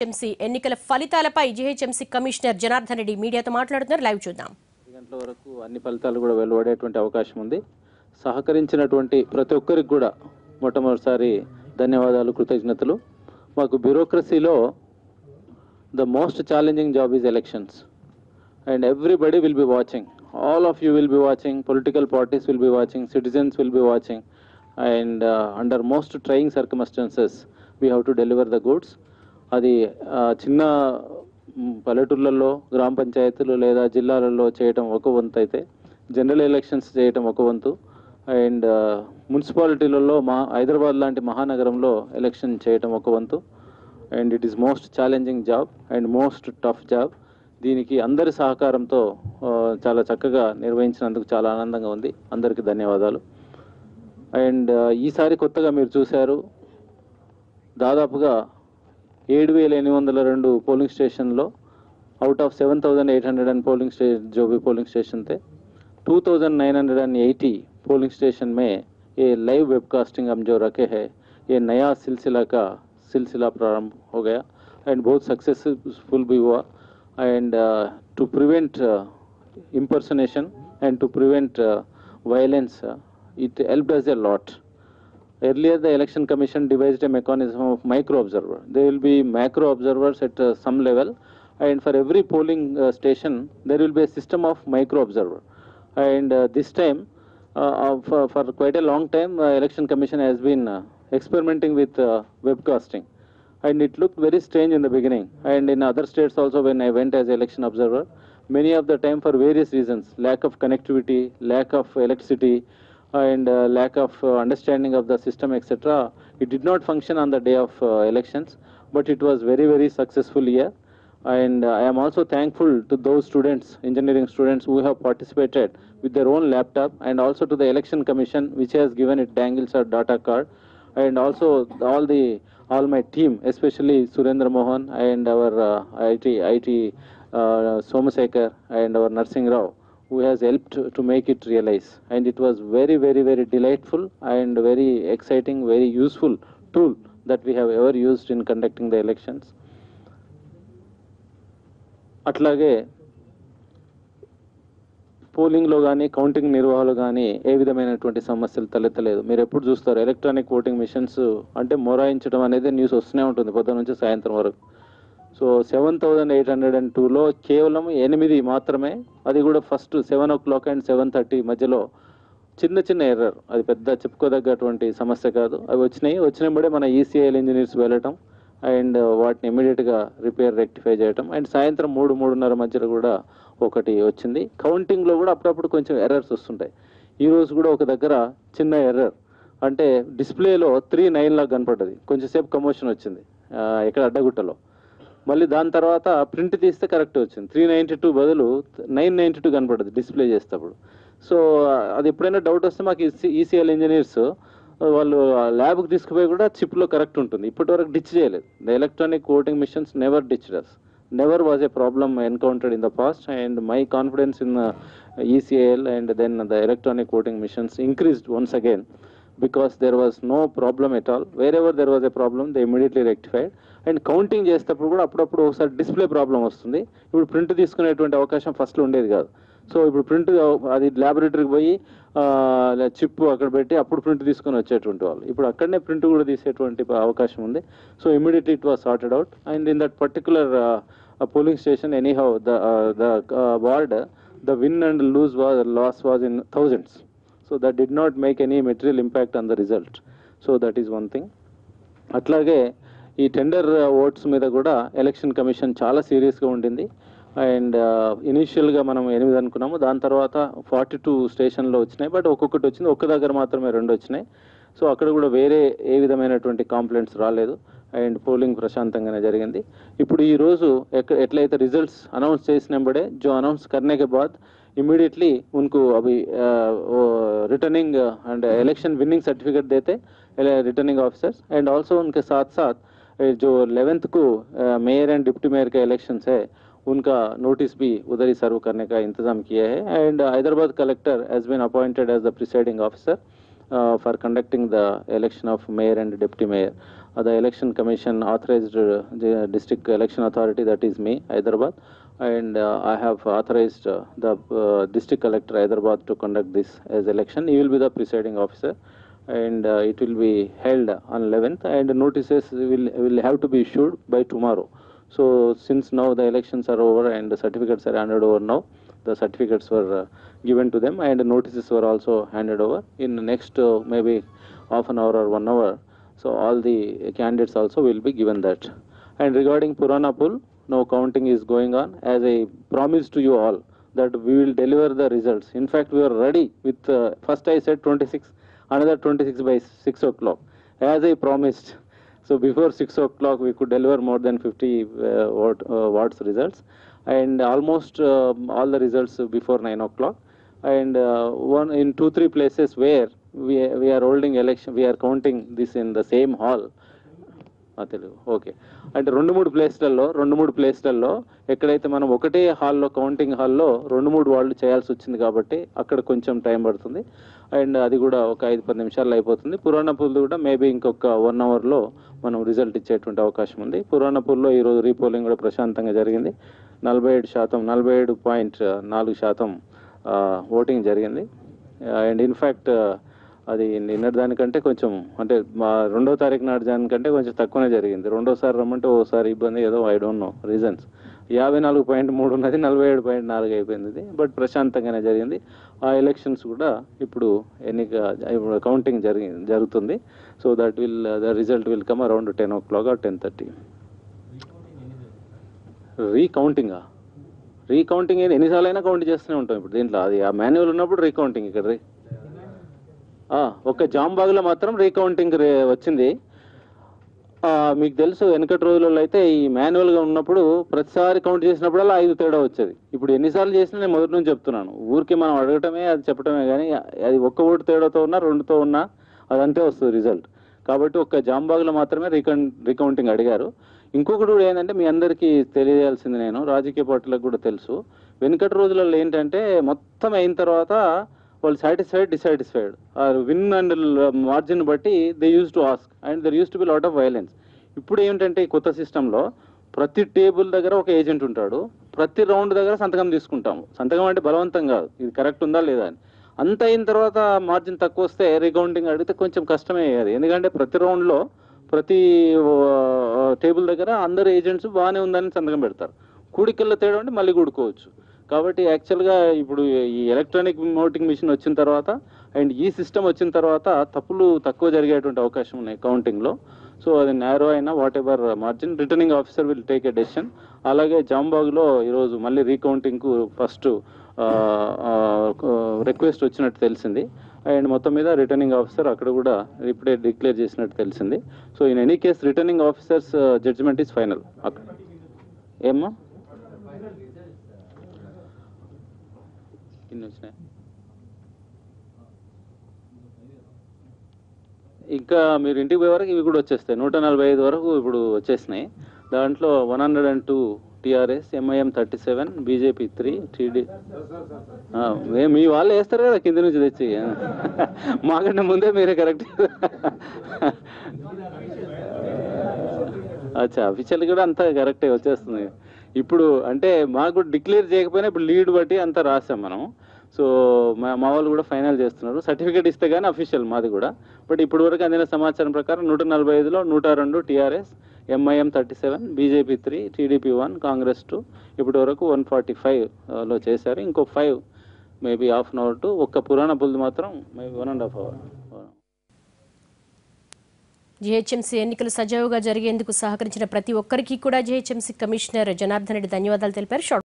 GHMC ఎన్నికల ఫలితాలపై GHMC commissioner Janardhan Reddy మీడియాతో మాట్లాడుతున్నారు. లైవ్ చూద్దాం. గంటల వరకు అన్ని ఫలితాలు కూడా వెలువడేటువంటి అవకాశం ఉంది. సహకరించినటువంటి ప్రతి ఒక్కరికి కూడా మొట్టమొదటిసారి ధన్యవాదాలు, కృతజ్ఞతలు. మాకు బ్యూరోక్రసీలో the most challenging job is elections and everybody will be watching. all of you will be watching, political parties will be watching, citizens will be watching, and under most trying circumstances we have to deliver the goods. అది చిన్న పల్లెటూళ్ళల్లో గ్రామ పంచాయతీలు లేదా జిల్లాలలో చేయటం ఒక వంతు అయితే, జనరల్ ఎలక్షన్స్ చేయటం ఒక వంతు, అండ్ మున్సిపాలిటీలలో హైదరాబాద్ లాంటి మహానగరంలో ఎలక్షన్ చేయటం ఒక వంతు. And it is most challenging job and most tough job. దీనికి అందరి సహకారంతో చాలా చక్కగా నిర్వహించినందుకు చాలా ఆనందంగా ఉంది. అందరికీ ధన్యవాదాలు. అండ్ ఈసారి కొత్తగా మీరు చూశారు, దాదాపుగా 7,802 పోలింగ్ స్టేషన్లో అవుట్ ఆఫ్ 7,800 पोलिंग स्टेशन जो भी पोलिंग स्टेशन थे, 2,980 पोलिंग स्टेशन में ये लाइव वेबकास्टिंग हम जो रखे हैं, ये नया सिलसिला प्रारंभ हो गया एंड बहुत सक्सेसफुल भी हुआ. And to prevent impersonation and to prevent violence, it helped us a lot. Earlier the election commission devised a mechanism of micro observer. There will be macro observers at some level, and for every polling station there will be a system of micro observer. And this time for quite a long time election commission has been experimenting with webcasting. And it looked very strange in the beginning, and in other states also when I went as election observer, many of the time for various reasons, lack of connectivity, lack of electricity, and lack of understanding of the system, etc., it did not function on the day of elections, but it was very, very successful year. And I am also thankful to those students, engineering students, who have participated with their own laptop, and also to the election commission which has given it dangles or data card, and also all my team, especially Surendra Mohan and our IT Somasekhar and our Narsing Rao, who has helped to make it realize. And it was very, very, very delightful and very exciting, very useful tool that we have ever used in conducting the elections. అట్లాగే పోలింగ్లో కానీ counting నిర్వహణలో కానీ ఏ విధమైనటువంటి సమస్యలు తలెత్తలేదు. మీరు ఎప్పుడు చూస్తారు electronic voting machines అంటే మొరాయించడం అనేది న్యూస్ వస్తూనే ఉంటుంది పొద్దున నుంచి సాయంత్రం వరకు. సో 7,802లో కేవలం 8 మాత్రమే, అది కూడా ఫస్ట్ 7 o'clock అండ్ 7:30 మధ్యలో చిన్న చిన్న ఎర్రర్, అది పెద్ద చెప్పుకోదగ్గటువంటి సమస్య కాదు. అవి వచ్చినప్పుడే మన ఈసీఐఎల్ ఇంజనీర్స్ వెళ్ళటం అండ్ వాటిని ఇమీడియట్గా రిపేర్ రెక్టిఫై చేయటం. అండ్ సాయంత్రం 3-3:30 మధ్యలో కూడా ఒకటి వచ్చింది. కౌంటింగ్లో కూడా అప్పుడప్పుడు కొంచెం ఎర్రర్స్ వస్తుంటాయి. ఈరోజు కూడా ఒక దగ్గర చిన్న ఎర్రర్, అంటే డిస్ప్లేలో 3-9 లాగా కనపడ్డది. కొంచెంసేపు కమోషన్ వచ్చింది ఇక్కడ అడ్డగుట్టలో. మళ్ళీ దాని తర్వాత ప్రింట్ తీస్తే కరెక్ట్ వచ్చింది, 392 బదులు 992 కనపడ్డది డిస్ప్లే చేసేటప్పుడు. సో అది ఎప్పుడైనా డౌట్ వస్తే మాకు ఈసీఎల్ ఇంజనీర్స్ వాళ్ళు ల్యాబ్కి తీసుకుపోయి కూడా చిప్లో కరెక్ట్ ఉంటుంది. ఇప్పటివరకు డిచ్ చేయలేదు. The electronic voting machines never ditched us. Never was a problem encountered in the past, and my confidence in ECIL and then the electronic voting machines increased once again, because there was no problem at all. Wherever there was a problem, they immediately rectified. And counting చేసేటప్పుడు కూడా అప్పుడప్పుడు ఒకసారి display problem వస్తుంది. ఇప్పుడు print తీసుకునేటువంటి అవకాశం ఫస్ట్లో ఉండేది కాదు. సో ఇప్పుడు ప్రింట్ అది ల్యాబొరేటరీకి పోయి చిప్ అక్కడ పెట్టి అప్పుడు ప్రింట్ తీసుకొని వచ్చేటువంటి వాళ్ళు ఇప్పుడు అక్కడనే ప్రింట్ కూడా తీసేటువంటి అవకాశం ఉంది. So immediately it was sorted out. And in that particular polling station anyhow the ward, the win and loss was in thousands. So that did not make any material impact on the result. So that is one thing. అట్లాగే ఈ tender oats మీద కూడా election commission చాలా సీరియస్గా ఉండింది. And ఇనీషియల్గా మనం 8 అనుకున్నాము, దాని తర్వాత 42 స్టేషన్లో వచ్చినాయి. బట్ ఒక్కొక్కటి వచ్చింది, ఒక్క దగ్గర మాత్రమే 2 వచ్చినాయి. సో అక్కడ కూడా వేరే ఏ విధమైనటువంటి కంప్లైంట్స్ రాలేదు అండ్ పోలింగ్ ప్రశాంతంగానే జరిగింది. ఇప్పుడు ఈరోజు ఎట్లయితే రిజల్ట్స్ అనౌన్స్ చేసినప్పుడే जो अनाउंस करने के बाद इमीडिएटली उनको अभी returning and election winning certificate देते रिटर्निंग ऑफिसर्स. एंड ऑल्सो उनके साथ साथ जो 11th को मेयर एंड डिप्टी मेयर का इलेक्शंस है, उनका नोटिस भी उधर ही सर्व करने का इंतजाम किया है. And Hyderabad collector has been appointed as the presiding officer for conducting the election of mayor and deputy mayor. the election commission authorized the district election authority, that is me, Hyderabad, and I have authorized the district collector Hyderabad to conduct this as election. He will be the presiding officer, and it will be held on 11th, and notices will have to be issued by tomorrow. So since now the elections are over and the certificates are handed over now, the certificates were given to them and the notices were also handed over in the next maybe half an hour or 1 hour. So all the candidates also will be given that. And regarding Puranapul, now counting is going on. As I promised to you all that we will deliver the results. In fact, we are ready with, first I said 26, another 26 by 6 o'clock, as I promised. So before 6 o'clock, we could deliver more than 50 watts results, and almost all the results before 9 o'clock. And one in 2-3 places where we are holding election, we are counting this in the same hall. Telugu okay అంటే 2-3 ప్లేస్లలో ఎక్కడైతే మనం ఒకటే హాల్లో counting హాల్లో 2-3 వాళ్ళు చేయాల్సి వచ్చింది కాబట్టి అక్కడ కొంచెం టైం పడుతుంది. అండ్ అది కూడా ఒక 5-10 నిమిషాల్లో అయిపోతుంది. పురాణపూర్లో కూడా మేబీ ఇంకొక 1 అవర్లో మనం రిజల్ట్ ఇచ్చేటువంటి అవకాశం ఉంది. పురాణపూర్లో ఈరోజు రీపోలింగ్ కూడా ప్రశాంతంగా జరిగింది. 47.4% ఓటింగ్ జరిగింది. అండ్ ఇన్ఫ్యాక్ట్ అది నిన్నటి దానికంటే కొంచెం అంటే మా 2వ తారీఖు నాటి దానికంటే కొంచెం తక్కువనే జరిగింది. రెండోసారి రమ్మంటే ఓసారి ఇబ్బంది, ఏదో ఐ డోంట్ నో రీజన్స్. 54.3 ఉన్నది 47.4 అయిపోయింది ఇది. బట్ ప్రశాంతంగానే జరిగింది. ఆ ఎలక్షన్స్ కూడా ఇప్పుడు కౌంటింగ్ జరుగుతుంది. So that will the result will come around 10 o'clock or 10:30. Recounting ఎన్నిసార్లు అయినా కౌంట్ చేస్తూనే ఉంటాం. ఇప్పుడు దీంట్లో అది ఆ మాన్యువల్ ఉన్నప్పుడు రీకౌంటింగ్, ఇక్కడ ఒక్క జాంబాగ్లో మాత్రం రీకౌంటింగ్ వచ్చింది. మీకు తెలుసు వెనకటి రోజులలో అయితే ఈ మాన్యువల్గా ఉన్నప్పుడు ప్రతిసారి కౌంట్ చేసినప్పుడల్లా 5 తేడా వచ్చేది. ఇప్పుడు ఎన్నిసార్లు చేసినా నేను మొదటి నుంచి చెప్తున్నాను, ఊరికి మనం అడగటమే అది చెప్పడమే, కానీ అది ఒక్క ఓటు తేడాతో ఉన్నా 2తో ఉన్నా అదంతే వస్తుంది రిజల్ట్. కాబట్టి ఒక్క జాంబాగ్లో మాత్రమే రీకౌంటింగ్ అడిగారు. ఇంకొకటి కూడా ఏంటంటే మీ అందరికీ తెలియజేయాల్సింది, నేను రాజకీయ పార్టీలకు కూడా తెలుసు, వెనుకటి రోజులలో ఏంటంటే మొత్తం అయిన తర్వాత వాళ్ళు satisfied, dissatisfied, win and margin బట్టి they use to ask and there use to be lot of violence. ఇప్పుడు ఏంటంటే ఈ కొత్త సిస్టంలో ప్రతి టేబుల్ దగ్గర ఒక ఏజెంట్ ఉంటాడు, ప్రతి రౌండ్ దగ్గర సంతకం తీసుకుంటాము. సంతకం అంటే బలవంతం కాదు, ఇది కరెక్ట్ ఉందా లేదా అని. అంత అయిన తర్వాత మార్జిన్ తక్కువ వస్తే రీకౌంటింగ్ అడిగితే కొంచెం కష్టమే అయ్యేది. ఎందుకంటే ప్రతి రౌండ్లో ప్రతి టేబుల్ దగ్గర అందరు ఏజెంట్స్ బాగానే ఉందని సంతకం పెడతారు. కూడికల్లో తేడా ఉంటే మళ్ళీ కూడుకోవచ్చు. కాబట్టి యాక్చువల్గా ఇప్పుడు ఈ ఎలక్ట్రానిక్ ఓటింగ్ మిషన్ వచ్చిన తర్వాత అండ్ ఈ సిస్టమ్ వచ్చిన తర్వాత తప్పులు తక్కువ జరిగేటువంటి అవకాశం ఉన్నాయి కౌంటింగ్లో. సో అది నేరో అయినా what ever margin returning officer will take a decision. అలాగే జాంబాగ్లో ఈరోజు మళ్ళీ రీకౌంటింగ్కు ఫస్ట్ రిక్వెస్ట్ వచ్చినట్టు తెలిసింది. అండ్ మొత్తం మీద రిటర్నింగ్ ఆఫీసర్ అక్కడ కూడా ఇప్పుడే డిక్లేర్ చేసినట్టు తెలిసింది. So in any case returning officer's judgement is final. అక్కడ ఏమ్మా ఇన్ని వచ్చినాయి, ఇంకా మీరు ఇంటికి పోయే వరకు ఇవి కూడా వచ్చేస్తాయి. 145 వరకు ఇప్పుడు వచ్చేసినాయి. దాంట్లో 102 టీఆర్ఎస్, ఎంఐఎం 37, బీజేపీ 3, టీడీ మీ వాళ్ళు వేస్తారు కదా కింద నుంచి తెచ్చి, మాకంటే ముందే మీరే కరెక్ట్. అచ్చా, అఫీషియల్ కూడా అంతా కరెక్టే వచ్చేస్తుంది. ఇప్పుడు అంటే మాకు డిక్లేర్ చేయకపోయినా ఇప్పుడు లీడ్ బట్టి అంతా రాసాం మనం. సో మా వాళ్ళు కూడా ఫైనల్ చేస్తున్నారు. సర్టిఫికేట్ ఇస్తే కానీ అఫీషియల్ మాది కూడా. బట్ ఇప్పుడు వరకు అందిన సమాచారం ప్రకారం 145లో 102 TRS, MIM 37, BJP 3, TDP 1, Congress 2. ఇప్పటి వరకు 145లో చేశారు. ఇంకో 5 maybe half an hour to ఒక్క పురాణపూల్ది మాత్రం మేబీ 1.5 hour. జీహెచ్ఎంసీ ఎన్నికలు సజావుగా జరిగేందుకు సహకరించిన ప్రతి ఒక్కరికి కూడా జీహెచ్ఎంసీ కమిషనర్ జనార్దన్ రెడ్డి ధన్యవాదాలు తెలిపారు.